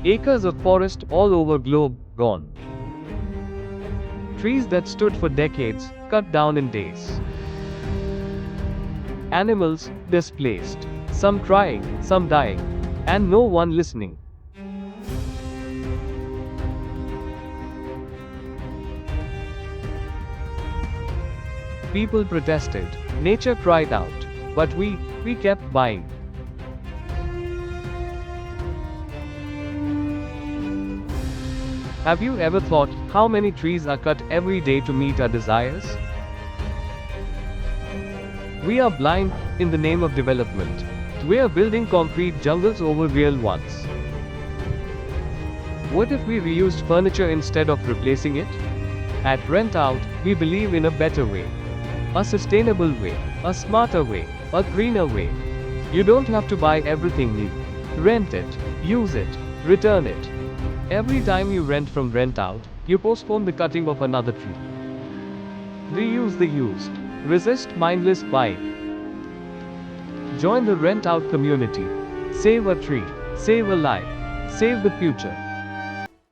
Acres of forest all over globe gone. Trees that stood for decades cut down in days. Animals displaced, some crying, some dying, and no one listening. People protested, nature cried out, but we kept buying. Have you ever thought how many trees are cut every day to meet our desires? We are blind in the name of development. We are building concrete jungles over real ones. What if we reused furniture instead of replacing it? At RentOut, we believe in a better way. A sustainable way, a smarter way, a greener way. You don't have to buy everything new. Rent it, use it, return it. Every time you rent from RentOut, you postpone the cutting of another tree. Reuse the used. Resist mindless buying. Join the RentOut community. Save a tree. Save a life. Save the future.